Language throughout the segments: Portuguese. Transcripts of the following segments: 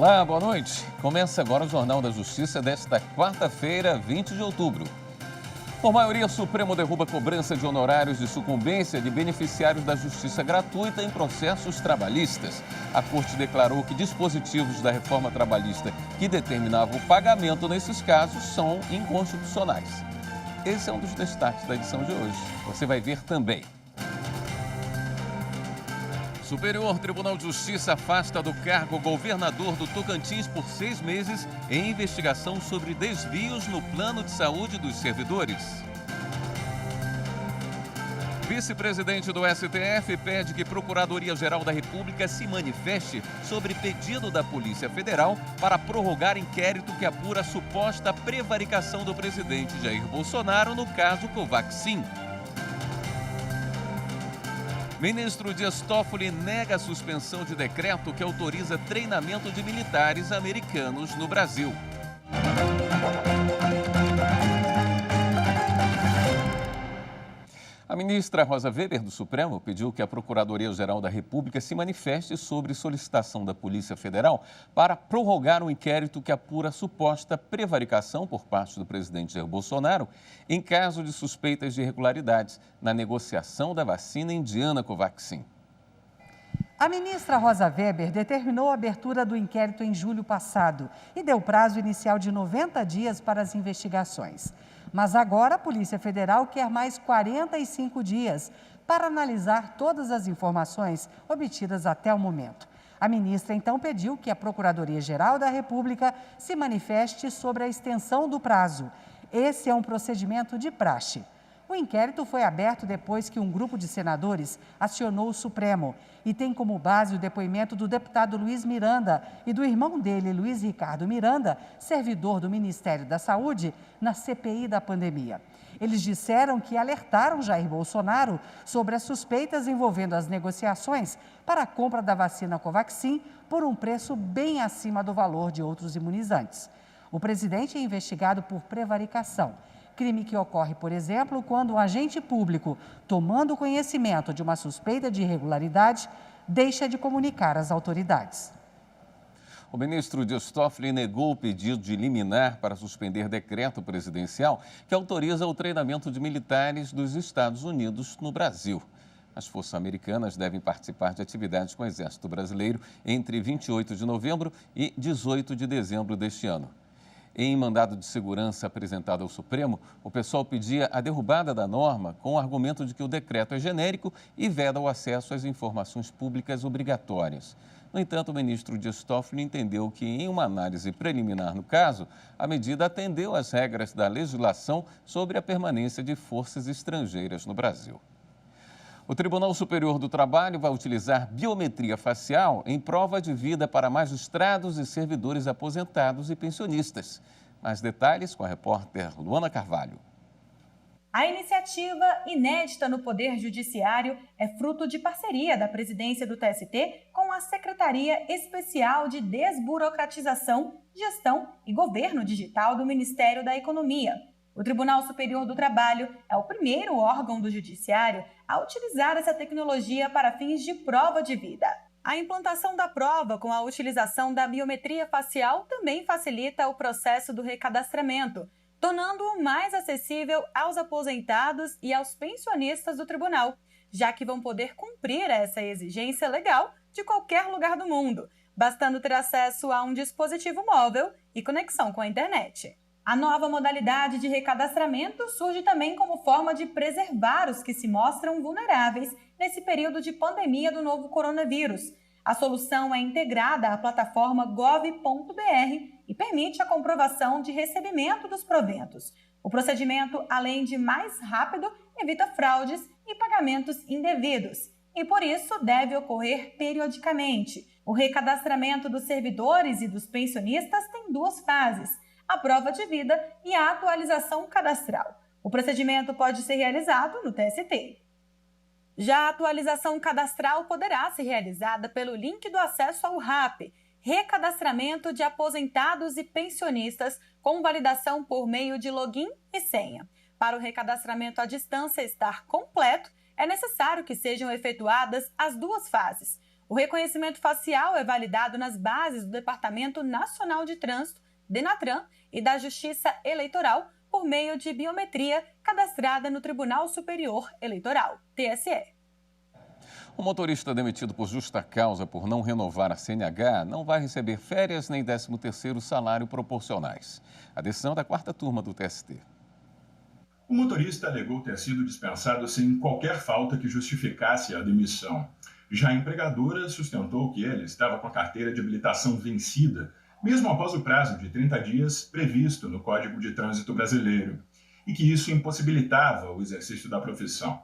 Olá, boa noite. Começa agora o Jornal da Justiça desta quarta-feira, 20 de outubro. Por maioria, o Supremo derruba a cobrança de honorários de sucumbência de beneficiários da justiça gratuita em processos trabalhistas. A Corte declarou que dispositivos da reforma trabalhista que determinavam o pagamento nesses casos são inconstitucionais. Esse é um dos destaques da edição de hoje. Você vai ver também. Superior Tribunal de Justiça afasta do cargo o governador do Tocantins por 6 meses em investigação sobre desvios no plano de saúde dos servidores. Vice-presidente do STF pede que Procuradoria-Geral da República se manifeste sobre pedido da Polícia Federal para prorrogar inquérito que apura a suposta prevaricação do presidente Jair Bolsonaro no caso Covaxin. Ministro Dias Toffoli nega a suspensão de decreto que autoriza treinamento de militares americanos no Brasil. A ministra Rosa Weber, do Supremo, pediu que a Procuradoria-Geral da República se manifeste sobre solicitação da Polícia Federal para prorrogar um inquérito que apura a suposta prevaricação por parte do presidente Jair Bolsonaro em caso de suspeitas de irregularidades na negociação da vacina indiana Covaxin. A ministra Rosa Weber determinou a abertura do inquérito em julho passado e deu prazo inicial de 90 dias para as investigações. Mas agora a Polícia Federal quer mais 45 dias para analisar todas as informações obtidas até o momento. A ministra então pediu que a Procuradoria-Geral da República se manifeste sobre a extensão do prazo. Esse é um procedimento de praxe. O inquérito foi aberto depois que um grupo de senadores acionou o Supremo e tem como base o depoimento do deputado Luiz Miranda e do irmão dele, Luiz Ricardo Miranda, servidor do Ministério da Saúde, na CPI da pandemia. Eles disseram que alertaram Jair Bolsonaro sobre as suspeitas envolvendo as negociações para a compra da vacina Covaxin por um preço bem acima do valor de outros imunizantes. O presidente é investigado por prevaricação. Crime que ocorre, por exemplo, quando um agente público, tomando conhecimento de uma suspeita de irregularidade, deixa de comunicar às autoridades. O ministro Dias Toffoli negou o pedido de liminar para suspender decreto presidencial que autoriza o treinamento de militares dos Estados Unidos no Brasil. As forças americanas devem participar de atividades com o Exército Brasileiro entre 28 de novembro e 18 de dezembro deste ano. Em mandado de segurança apresentado ao Supremo, o pessoal pedia a derrubada da norma com o argumento de que o decreto é genérico e veda o acesso às informações públicas obrigatórias. No entanto, o ministro Dias Toffoli entendeu que, em uma análise preliminar no caso, a medida atendeu às regras da legislação sobre a permanência de forças estrangeiras no Brasil. O Tribunal Superior do Trabalho vai utilizar biometria facial em prova de vida para magistrados e servidores aposentados e pensionistas. Mais detalhes com a repórter Luana Carvalho. A iniciativa, inédita no Poder Judiciário, é fruto de parceria da presidência do TST com a Secretaria Especial de Desburocratização, Gestão e Governo Digital do Ministério da Economia. O Tribunal Superior do Trabalho é o primeiro órgão do Judiciário a utilizar essa tecnologia para fins de prova de vida. A implantação da prova com a utilização da biometria facial também facilita o processo do recadastramento, tornando-o mais acessível aos aposentados e aos pensionistas do tribunal, já que vão poder cumprir essa exigência legal de qualquer lugar do mundo, bastando ter acesso a um dispositivo móvel e conexão com a internet. A nova modalidade de recadastramento surge também como forma de preservar os que se mostram vulneráveis nesse período de pandemia do novo coronavírus. A solução é integrada à plataforma gov.br e permite a comprovação de recebimento dos proventos. O procedimento, além de mais rápido, evita fraudes e pagamentos indevidos e, por isso, deve ocorrer periodicamente. O recadastramento dos servidores e dos pensionistas tem 2 fases: a prova de vida e a atualização cadastral. O procedimento pode ser realizado no TST. Já a atualização cadastral poderá ser realizada pelo link do acesso ao RAP, Recadastramento de Aposentados e Pensionistas, com validação por meio de login e senha. Para o recadastramento à distância estar completo, é necessário que sejam efetuadas as 2 fases. O reconhecimento facial é validado nas bases do Departamento Nacional de Trânsito, DENATRAN, e da Justiça Eleitoral por meio de biometria cadastrada no Tribunal Superior Eleitoral, TSE. O motorista demitido por justa causa por não renovar a CNH não vai receber férias nem 13º salário proporcionais. A decisão é da 4ª turma do TST. O motorista alegou ter sido dispensado sem qualquer falta que justificasse a demissão. Já a empregadora sustentou que ele estava com a carteira de habilitação vencida, mesmo após o prazo de 30 dias previsto no Código de Trânsito Brasileiro, e que isso impossibilitava o exercício da profissão.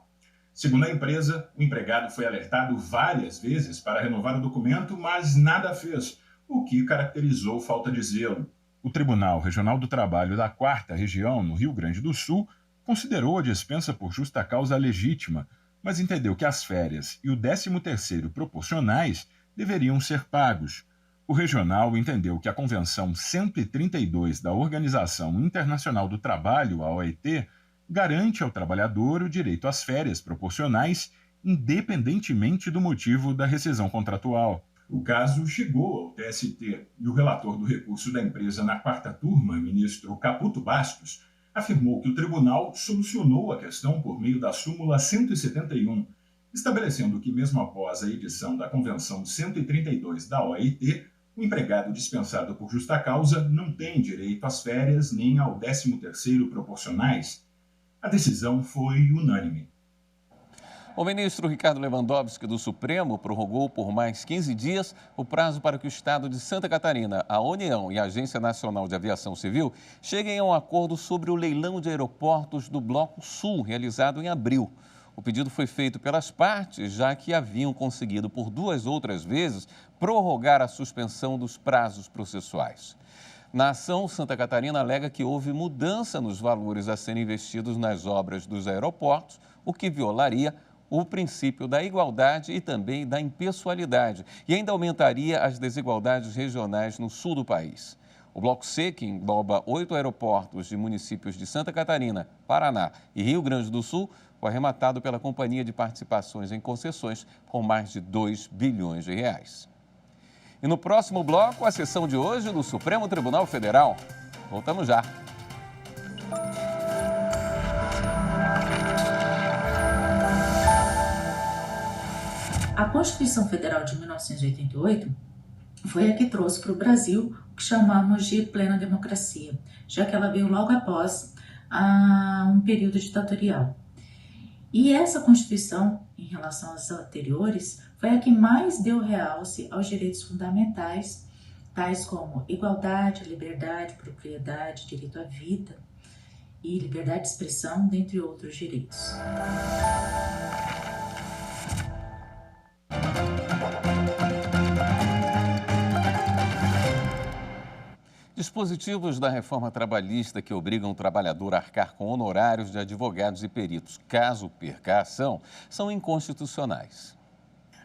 Segundo a empresa, o empregado foi alertado várias vezes para renovar o documento, mas nada fez, o que caracterizou falta de zelo. O Tribunal Regional do Trabalho da 4ª Região, no Rio Grande do Sul, considerou a dispensa por justa causa legítima, mas entendeu que as férias e o 13º proporcionais deveriam ser pagos. O regional entendeu que a Convenção 132 da Organização Internacional do Trabalho, a OIT, garante ao trabalhador o direito às férias proporcionais, independentemente do motivo da rescisão contratual. O caso chegou ao TST e o relator do recurso da empresa na 4ª turma, ministro Caputo Bastos, afirmou que o tribunal solucionou a questão por meio da súmula 171, estabelecendo que mesmo após a edição da Convenção 132 da OIT, o empregado dispensado por justa causa não tem direito às férias nem ao 13º proporcionais. A decisão foi unânime. O ministro Ricardo Lewandowski, do Supremo, prorrogou por mais 15 dias o prazo para que o Estado de Santa Catarina, a União e a Agência Nacional de Aviação Civil cheguem a um acordo sobre o leilão de aeroportos do Bloco Sul, realizado em abril. O pedido foi feito pelas partes, já que haviam conseguido por 2 outras vezes prorrogar a suspensão dos prazos processuais. Na ação, Santa Catarina alega que houve mudança nos valores a serem investidos nas obras dos aeroportos, o que violaria o princípio da igualdade e também da impessoalidade e ainda aumentaria as desigualdades regionais no sul do país. O Bloco C, que engloba 8 aeroportos de municípios de Santa Catarina, Paraná e Rio Grande do Sul, foi arrematado pela Companhia de Participações em Concessões com mais de 2 bilhões de reais. E no próximo bloco, a sessão de hoje do Supremo Tribunal Federal. Voltamos já. A Constituição Federal de 1988 foi a que trouxe para o Brasil o que chamamos de plena democracia, já que ela veio logo após um período ditatorial. E essa Constituição, em relação às anteriores, foi a que mais deu realce aos direitos fundamentais, tais como igualdade, liberdade, propriedade, direito à vida e liberdade de expressão, dentre outros direitos. Dispositivos da reforma trabalhista que obrigam o trabalhador a arcar com honorários de advogados e peritos, caso perca a ação, são inconstitucionais.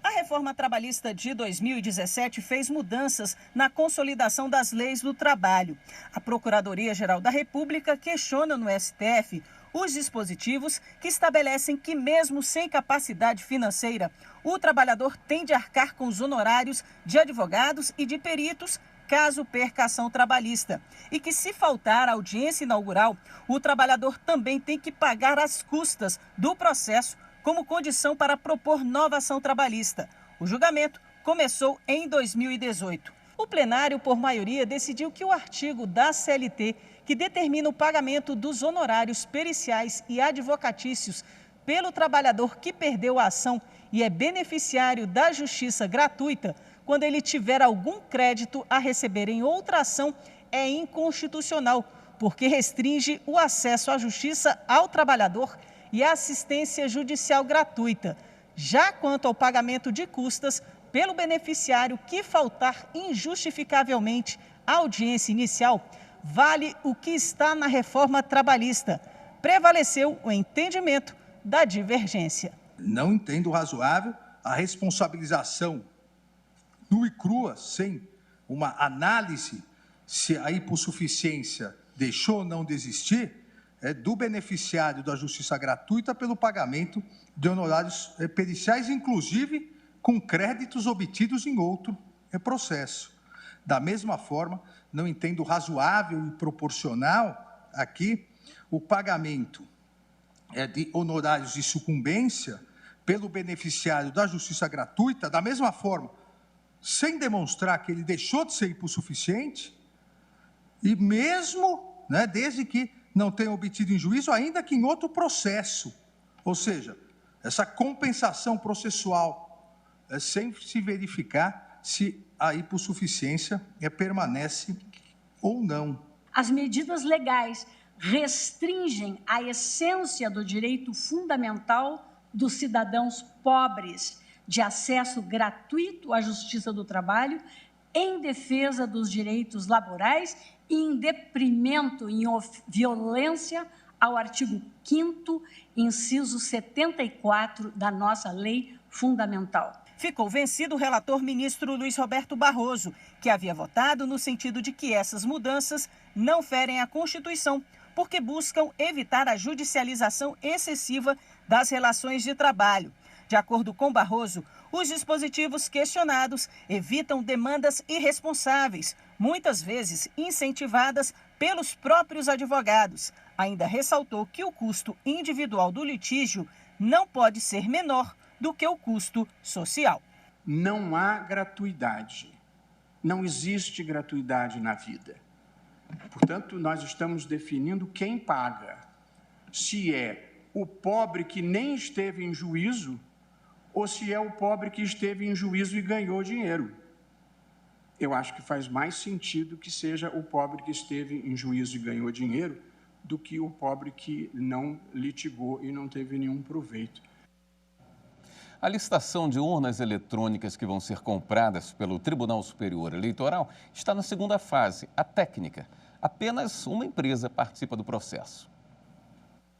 A reforma trabalhista de 2017 fez mudanças na consolidação das leis do trabalho. A Procuradoria-Geral da República questiona no STF os dispositivos que estabelecem que, mesmo sem capacidade financeira, o trabalhador tem de arcar com os honorários de advogados e de peritos, caso perca a ação trabalhista, e que, se faltar a audiência inaugural, o trabalhador também tem que pagar as custas do processo como condição para propor nova ação trabalhista. O julgamento começou em 2018. O plenário, por maioria, decidiu que o artigo da CLT, que determina o pagamento dos honorários periciais e advocatícios pelo trabalhador que perdeu a ação e é beneficiário da justiça gratuita, quando ele tiver algum crédito a receber em outra ação, é inconstitucional, porque restringe o acesso à justiça ao trabalhador e à assistência judicial gratuita. Já quanto ao pagamento de custas pelo beneficiário que faltar injustificavelmente à audiência inicial, vale o que está na reforma trabalhista. Prevaleceu o entendimento da divergência. Não entendo razoável a responsabilização nua e crua, sem uma análise se a hipossuficiência deixou ou não desistir, do beneficiário da justiça gratuita pelo pagamento de honorários periciais, inclusive com créditos obtidos em outro processo. Da mesma forma, não entendo razoável e proporcional aqui o pagamento de honorários de sucumbência pelo beneficiário da justiça gratuita, da mesma forma, sem demonstrar que ele deixou de ser hipossuficiente, e mesmo, desde que não tenha obtido em juízo, ainda que em outro processo. Ou seja, essa compensação processual, sem se verificar se a hipossuficiência permanece ou não. As medidas legais restringem a essência do direito fundamental dos cidadãos pobres de acesso gratuito à justiça do trabalho, em defesa dos direitos laborais e em deprimento, em violência ao artigo 5º, inciso 74 da nossa lei fundamental. Ficou vencido o relator ministro Luiz Roberto Barroso, que havia votado no sentido de que essas mudanças não ferem a Constituição, porque buscam evitar a judicialização excessiva das relações de trabalho. De acordo com Barroso, os dispositivos questionados evitam demandas irresponsáveis, muitas vezes incentivadas pelos próprios advogados. Ainda ressaltou que o custo individual do litígio não pode ser menor do que o custo social. Não há gratuidade. Não existe gratuidade na vida. Portanto, nós estamos definindo quem paga. Se é o pobre que nem esteve em juízo ou se é o pobre que esteve em juízo e ganhou dinheiro. Eu acho que faz mais sentido que seja o pobre que esteve em juízo e ganhou dinheiro do que o pobre que não litigou e não teve nenhum proveito. A licitação de urnas eletrônicas que vão ser compradas pelo Tribunal Superior Eleitoral está na segunda fase, a técnica. Apenas uma empresa participa do processo.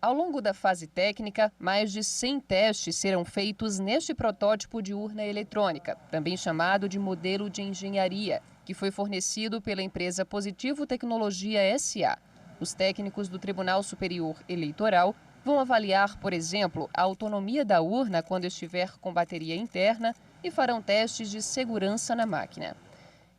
Ao longo da fase técnica, mais de 100 testes serão feitos neste protótipo de urna eletrônica, também chamado de modelo de engenharia, que foi fornecido pela empresa Positivo Tecnologia S.A. Os técnicos do Tribunal Superior Eleitoral vão avaliar, por exemplo, a autonomia da urna quando estiver com bateria interna e farão testes de segurança na máquina.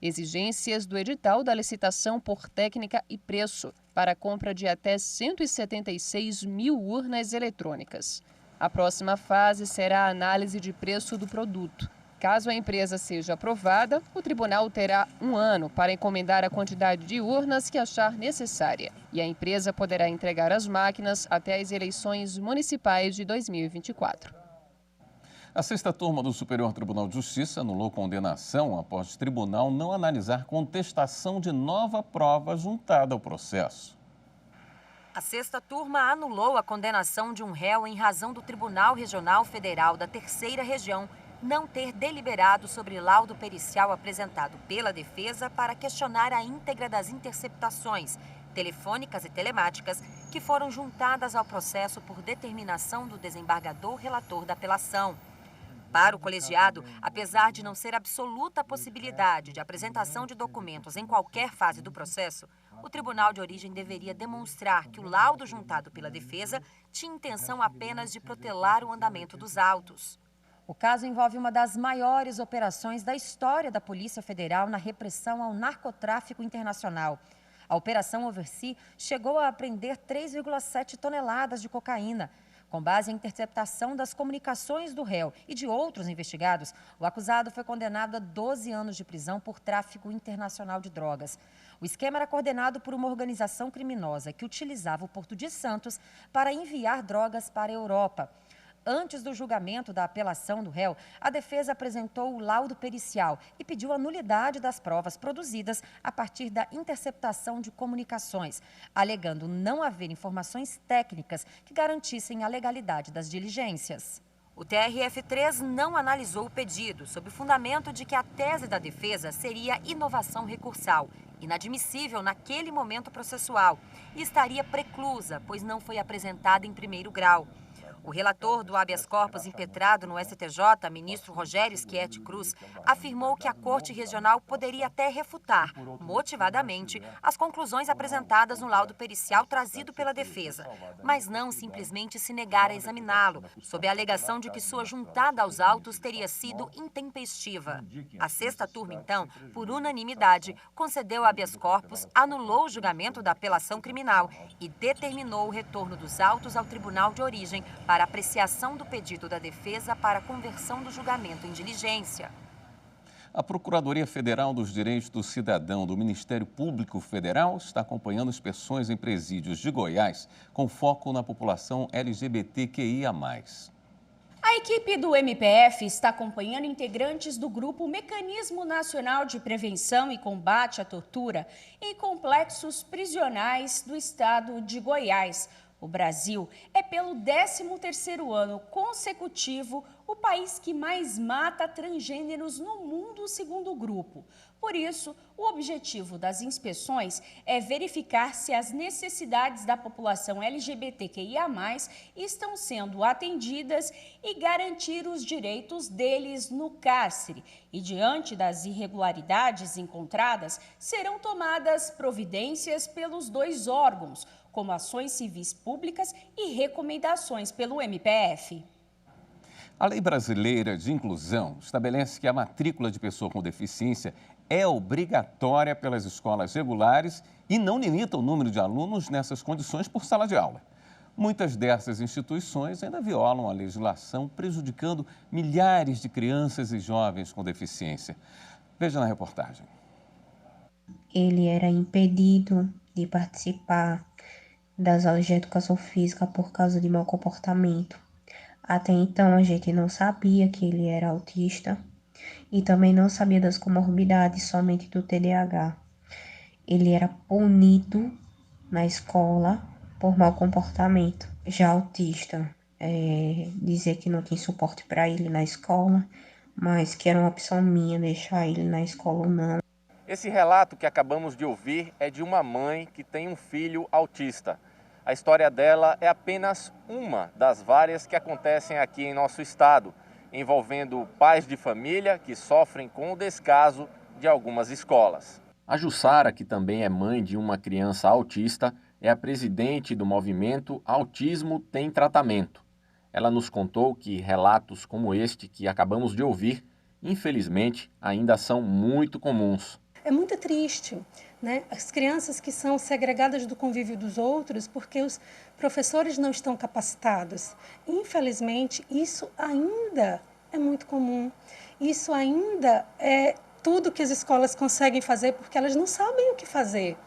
Exigências do edital da licitação por técnica e preço para a compra de até 176 mil urnas eletrônicas. A próxima fase será a análise de preço do produto. Caso a empresa seja aprovada, o tribunal terá 1 ano para encomendar a quantidade de urnas que achar necessária. E a empresa poderá entregar as máquinas até as eleições municipais de 2024. A sexta turma do Superior Tribunal de Justiça anulou condenação após o tribunal não analisar contestação de nova prova juntada ao processo. A sexta turma anulou a condenação de um réu em razão do Tribunal Regional Federal da Terceira Região não ter deliberado sobre laudo pericial apresentado pela defesa para questionar a íntegra das interceptações telefônicas e telemáticas que foram juntadas ao processo por determinação do desembargador relator da apelação. Para o colegiado, apesar de não ser absoluta a possibilidade de apresentação de documentos em qualquer fase do processo, o tribunal de origem deveria demonstrar que o laudo juntado pela defesa tinha intenção apenas de protelar o andamento dos autos. O caso envolve uma das maiores operações da história da Polícia Federal na repressão ao narcotráfico internacional. A Operação Oversea chegou a apreender 3,7 toneladas de cocaína. Com base em interceptação das comunicações do réu e de outros investigados, o acusado foi condenado a 12 anos de prisão por tráfico internacional de drogas. O esquema era coordenado por uma organização criminosa que utilizava o Porto de Santos para enviar drogas para a Europa. Antes do julgamento da apelação do réu, a defesa apresentou o laudo pericial e pediu a nulidade das provas produzidas a partir da interceptação de comunicações, alegando não haver informações técnicas que garantissem a legalidade das diligências. O TRF3 não analisou o pedido, sob o fundamento de que a tese da defesa seria inovação recursal, inadmissível naquele momento processual, e estaria preclusa, pois não foi apresentada em primeiro grau. O relator do habeas corpus impetrado no STJ, ministro Rogério Schietti Cruz, afirmou que a Corte Regional poderia até refutar, motivadamente, as conclusões apresentadas no laudo pericial trazido pela defesa, mas não simplesmente se negar a examiná-lo, sob a alegação de que sua juntada aos autos teria sido intempestiva. A sexta turma, então, por unanimidade, concedeu habeas corpus, anulou o julgamento da apelação criminal e determinou o retorno dos autos ao tribunal de origem para apreciação do pedido da defesa para conversão do julgamento em diligência. A Procuradoria Federal dos Direitos do Cidadão do Ministério Público Federal está acompanhando inspeções em presídios de Goiás com foco na população LGBTQIA+. A equipe do MPF está acompanhando integrantes do grupo Mecanismo Nacional de Prevenção e Combate à Tortura em complexos prisionais do estado de Goiás. O Brasil é, pelo 13º ano consecutivo, o país que mais mata transgêneros no mundo, segundo o grupo. Por isso, o objetivo das inspeções é verificar se as necessidades da população LGBTQIA+, estão sendo atendidas e garantir os direitos deles no cárcere. E, diante das irregularidades encontradas, serão tomadas providências pelos dois órgãos, como ações civis públicas e recomendações pelo MPF. A Lei Brasileira de Inclusão estabelece que a matrícula de pessoa com deficiência é obrigatória pelas escolas regulares e não limita o número de alunos nessas condições por sala de aula. Muitas dessas instituições ainda violam a legislação, prejudicando milhares de crianças e jovens com deficiência. Veja na reportagem. Ele era impedido de participar das aulas de educação física por causa de mau comportamento. Até então a gente não sabia que ele era autista e também não sabia das comorbidades, somente do TDAH. Ele era punido na escola por mau comportamento. Já autista, dizia que não tinha suporte para ele na escola, mas que era uma opção minha deixar ele na escola ou não. Esse relato que acabamos de ouvir é de uma mãe que tem um filho autista. A história dela é apenas uma das várias que acontecem aqui em nosso estado, envolvendo pais de família que sofrem com o descaso de algumas escolas. A Jussara, que também é mãe de uma criança autista, é a presidente do movimento Autismo Tem Tratamento. Ela nos contou que relatos como este que acabamos de ouvir, infelizmente, ainda são muito comuns. É muito triste, né? As crianças que são segregadas do convívio dos outros porque os professores não estão capacitados. Infelizmente, isso ainda é muito comum. Isso ainda é tudo que as escolas conseguem fazer porque elas não sabem o que fazer.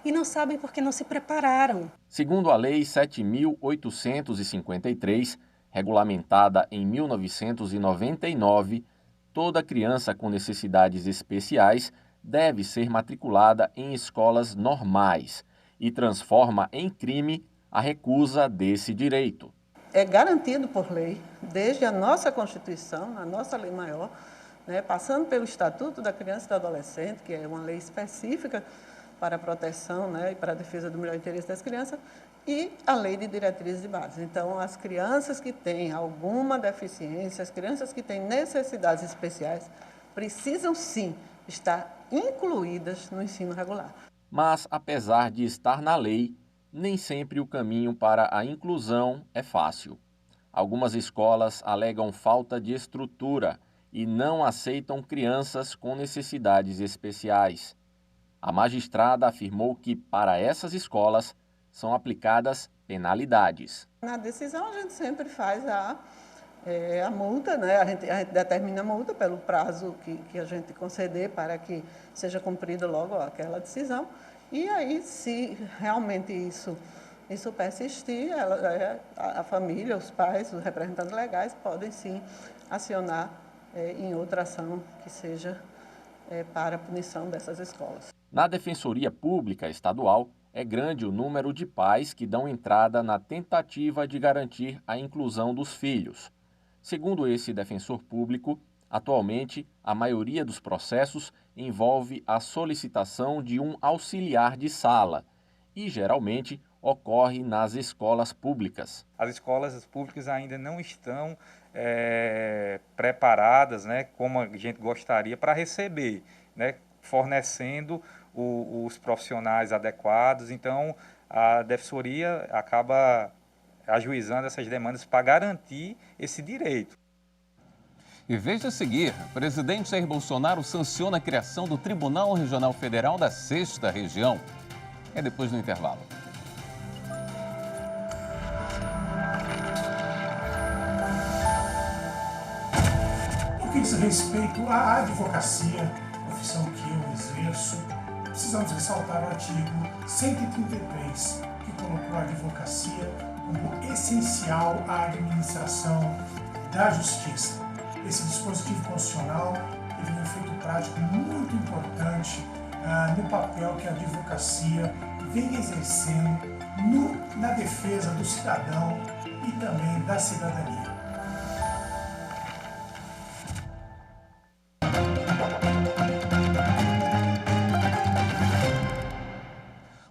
E não sabem porque não se prepararam. Segundo a Lei 7.853, regulamentada em 1999, toda criança com necessidades especiais deve ser matriculada em escolas normais e transforma em crime a recusa desse direito. É garantido por lei, desde a nossa Constituição, a nossa lei maior, né, passando pelo Estatuto da Criança e do Adolescente, que é uma lei específica para a proteção, né, e para a defesa do melhor interesse das crianças, e a Lei de Diretrizes de Base. Então, as crianças que têm alguma deficiência, as crianças que têm necessidades especiais, precisam sim estar incluídas no ensino regular. Mas, apesar de estar na lei, nem sempre o caminho para a inclusão é fácil. Algumas escolas alegam falta de estrutura e não aceitam crianças com necessidades especiais. A magistrada afirmou que, para essas escolas, são aplicadas penalidades. Na decisão, a gente sempre faz a multa, né? A gente determina a multa pelo prazo que a gente conceder para que seja cumprida logo aquela decisão. E aí, se realmente isso persistir, a família, os pais, os representantes legais podem sim acionar em outra ação que seja para a punição dessas escolas. Na Defensoria Pública Estadual, é grande o número de pais que dão entrada na tentativa de garantir a inclusão dos filhos. Segundo esse defensor público, atualmente, a maioria dos processos envolve a solicitação de um auxiliar de sala e, geralmente, ocorre nas escolas públicas. As escolas públicas ainda não estão preparadas, né, como a gente gostaria, para receber, né, fornecendo os profissionais adequados. Então, a Defensoria acaba ajuizando essas demandas para garantir esse direito. E veja a seguir, o presidente Jair Bolsonaro sanciona a criação do Tribunal Regional Federal da 6ª Região. É depois do intervalo. No que diz respeito à advocacia, profissão que eu exerço, precisamos ressaltar o artigo 133, que colocou a advocacia como essencial à administração da justiça. Esse dispositivo constitucional teve um efeito prático muito importante no papel que a advocacia vem exercendo na defesa do cidadão e também da cidadania.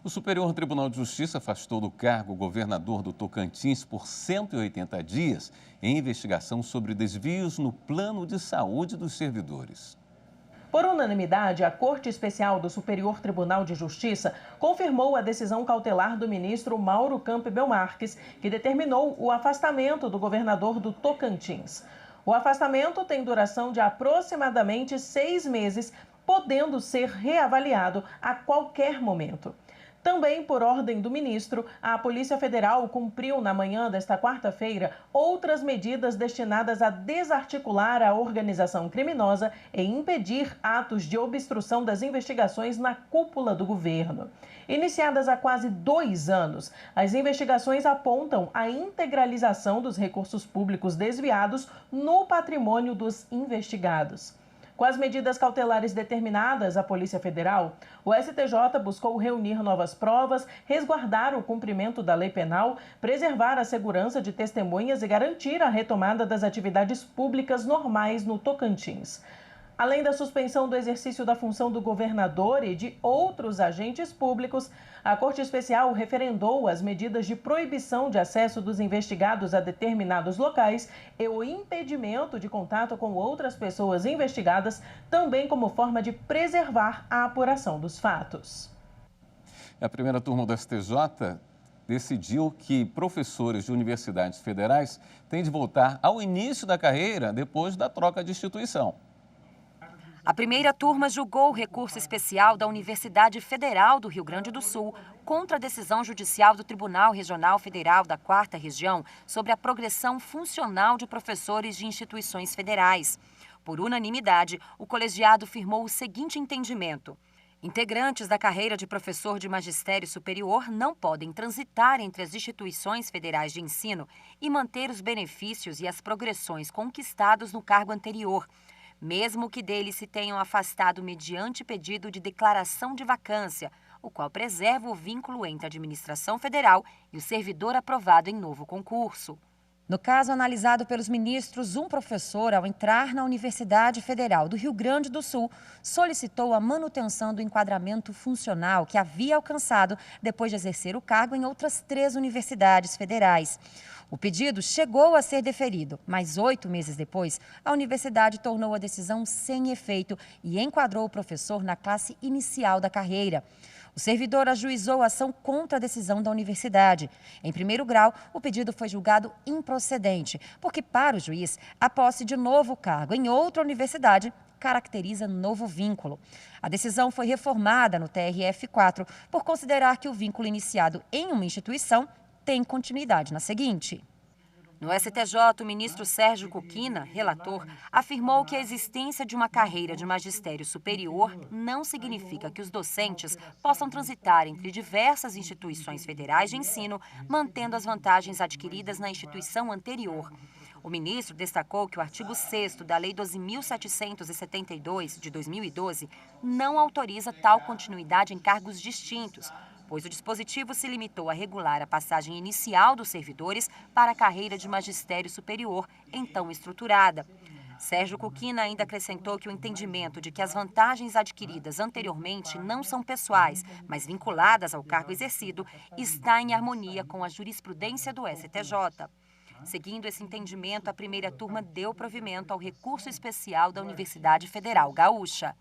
O Superior Tribunal de Justiça afastou do cargo o governador do Tocantins por 180 dias em investigação sobre desvios no plano de saúde dos servidores. Por unanimidade, a Corte Especial do Superior Tribunal de Justiça confirmou a decisão cautelar do ministro Mauro Campbell Marques, que determinou o afastamento do governador do Tocantins. O afastamento tem duração de aproximadamente 6 meses, podendo ser reavaliado a qualquer momento. Também por ordem do ministro, a Polícia Federal cumpriu na manhã desta quarta-feira outras medidas destinadas a desarticular a organização criminosa e impedir atos de obstrução das investigações na cúpula do governo. Iniciadas há quase 2 anos, as investigações apontam a integralização dos recursos públicos desviados no patrimônio dos investigados. Com as medidas cautelares determinadas à Polícia Federal, o STJ buscou reunir novas provas, resguardar o cumprimento da lei penal, preservar a segurança de testemunhas e garantir a retomada das atividades públicas normais no Tocantins. Além da suspensão do exercício da função do governador e de outros agentes públicos, a Corte Especial referendou as medidas de proibição de acesso dos investigados a determinados locais e o impedimento de contato com outras pessoas investigadas, também como forma de preservar a apuração dos fatos. A primeira turma do STJ decidiu que professores de universidades federais têm de voltar ao início da carreira depois da troca de instituição. A primeira turma julgou o recurso especial da Universidade Federal do Rio Grande do Sul contra a decisão judicial do Tribunal Regional Federal da 4ª Região sobre a progressão funcional de professores de instituições federais. Por unanimidade, o colegiado firmou o seguinte entendimento: integrantes da carreira de professor de magistério superior não podem transitar entre as instituições federais de ensino e manter os benefícios e as progressões conquistados no cargo anterior, mesmo que deles se tenham afastado mediante pedido de declaração de vacância, o qual preserva o vínculo entre a administração federal e o servidor aprovado em novo concurso. No caso analisado pelos ministros, um professor, ao entrar na Universidade Federal do Rio Grande do Sul, solicitou a manutenção do enquadramento funcional que havia alcançado depois de exercer o cargo em outras 3 universidades federais. O pedido chegou a ser deferido, mas 8 meses depois, a universidade tornou a decisão sem efeito e enquadrou o professor na classe inicial da carreira. O servidor ajuizou a ação contra a decisão da universidade. Em primeiro grau, o pedido foi julgado improcedente, porque para o juiz, a posse de novo cargo em outra universidade caracteriza novo vínculo. A decisão foi reformada no TRF4 por considerar que o vínculo iniciado em uma instituição tem continuidade na seguinte. No STJ, o ministro Sérgio Coquina, relator, afirmou que a existência de uma carreira de magistério superior não significa que os docentes possam transitar entre diversas instituições federais de ensino, mantendo as vantagens adquiridas na instituição anterior. O ministro destacou que o artigo 6º da Lei 12.772, de 2012, não autoriza tal continuidade em cargos distintos, pois o dispositivo se limitou a regular a passagem inicial dos servidores para a carreira de magistério superior, então estruturada. Sérgio Cuquina ainda acrescentou que o entendimento de que as vantagens adquiridas anteriormente não são pessoais, mas vinculadas ao cargo exercido, está em harmonia com a jurisprudência do STJ. Seguindo esse entendimento, a primeira turma deu provimento ao recurso especial da Universidade Federal Gaúcha.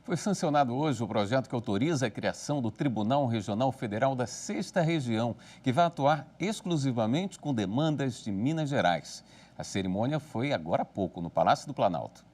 Foi sancionado hoje o projeto que autoriza a criação do Tribunal Regional Federal da 6ª Região, que vai atuar exclusivamente com demandas de Minas Gerais. A cerimônia foi agora há pouco, no Palácio do Planalto.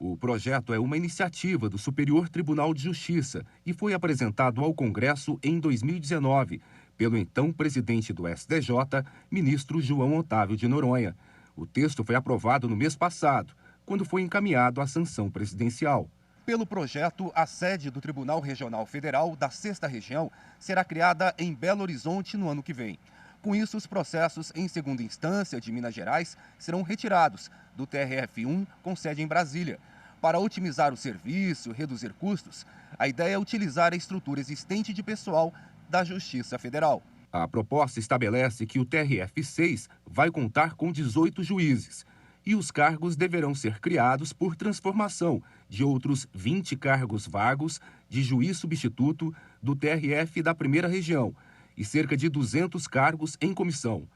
O projeto é uma iniciativa do Superior Tribunal de Justiça e foi apresentado ao Congresso em 2019, pelo então presidente do STJ, ministro João Otávio de Noronha. O texto foi aprovado no mês passado, quando foi encaminhado à sanção presidencial. Pelo projeto, a sede do Tribunal Regional Federal da 6ª Região será criada em Belo Horizonte no ano que vem. Com isso, os processos em segunda instância de Minas Gerais serão retirados do TRF1 com sede em Brasília. Para otimizar o serviço e reduzir custos, a ideia é utilizar a estrutura existente de pessoal da Justiça Federal. A proposta estabelece que o TRF6 vai contar com 18 juízes e os cargos deverão ser criados por transformação de outros 20 cargos vagos de juiz substituto do TRF da 1ª Região e cerca de 200 cargos em comissão.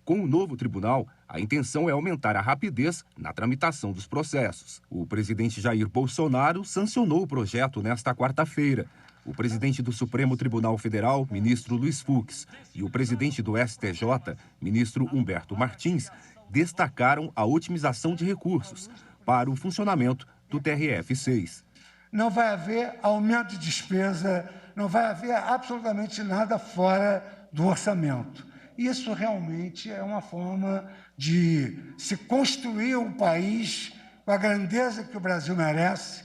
Com o novo tribunal, a intenção é aumentar a rapidez na tramitação dos processos. O presidente Jair Bolsonaro sancionou o projeto nesta quarta-feira. O presidente do Supremo Tribunal Federal, ministro Luiz Fux, e o presidente do STJ, ministro Humberto Martins, destacaram a otimização de recursos para o funcionamento do TRF6. Não vai haver aumento de despesa, não vai haver absolutamente nada fora do orçamento. Isso realmente é uma forma de se construir um país com a grandeza que o Brasil merece.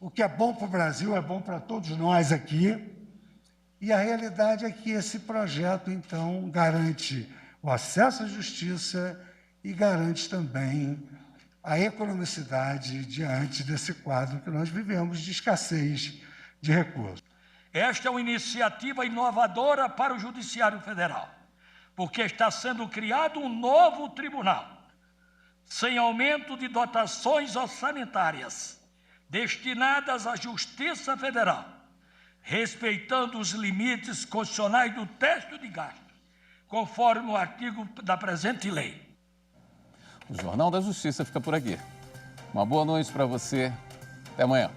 O que é bom para o Brasil é bom para todos nós aqui. E a realidade é que esse projeto, então, garante o acesso à justiça e garante também a economicidade diante desse quadro que nós vivemos de escassez de recursos. Esta é uma iniciativa inovadora para o Judiciário Federal, porque está sendo criado um novo tribunal, sem aumento de dotações orçamentárias, destinadas à Justiça Federal, respeitando os limites constitucionais do teto de gasto, conforme o artigo da presente lei. O Jornal da Justiça fica por aqui. Uma boa noite para você. Até amanhã.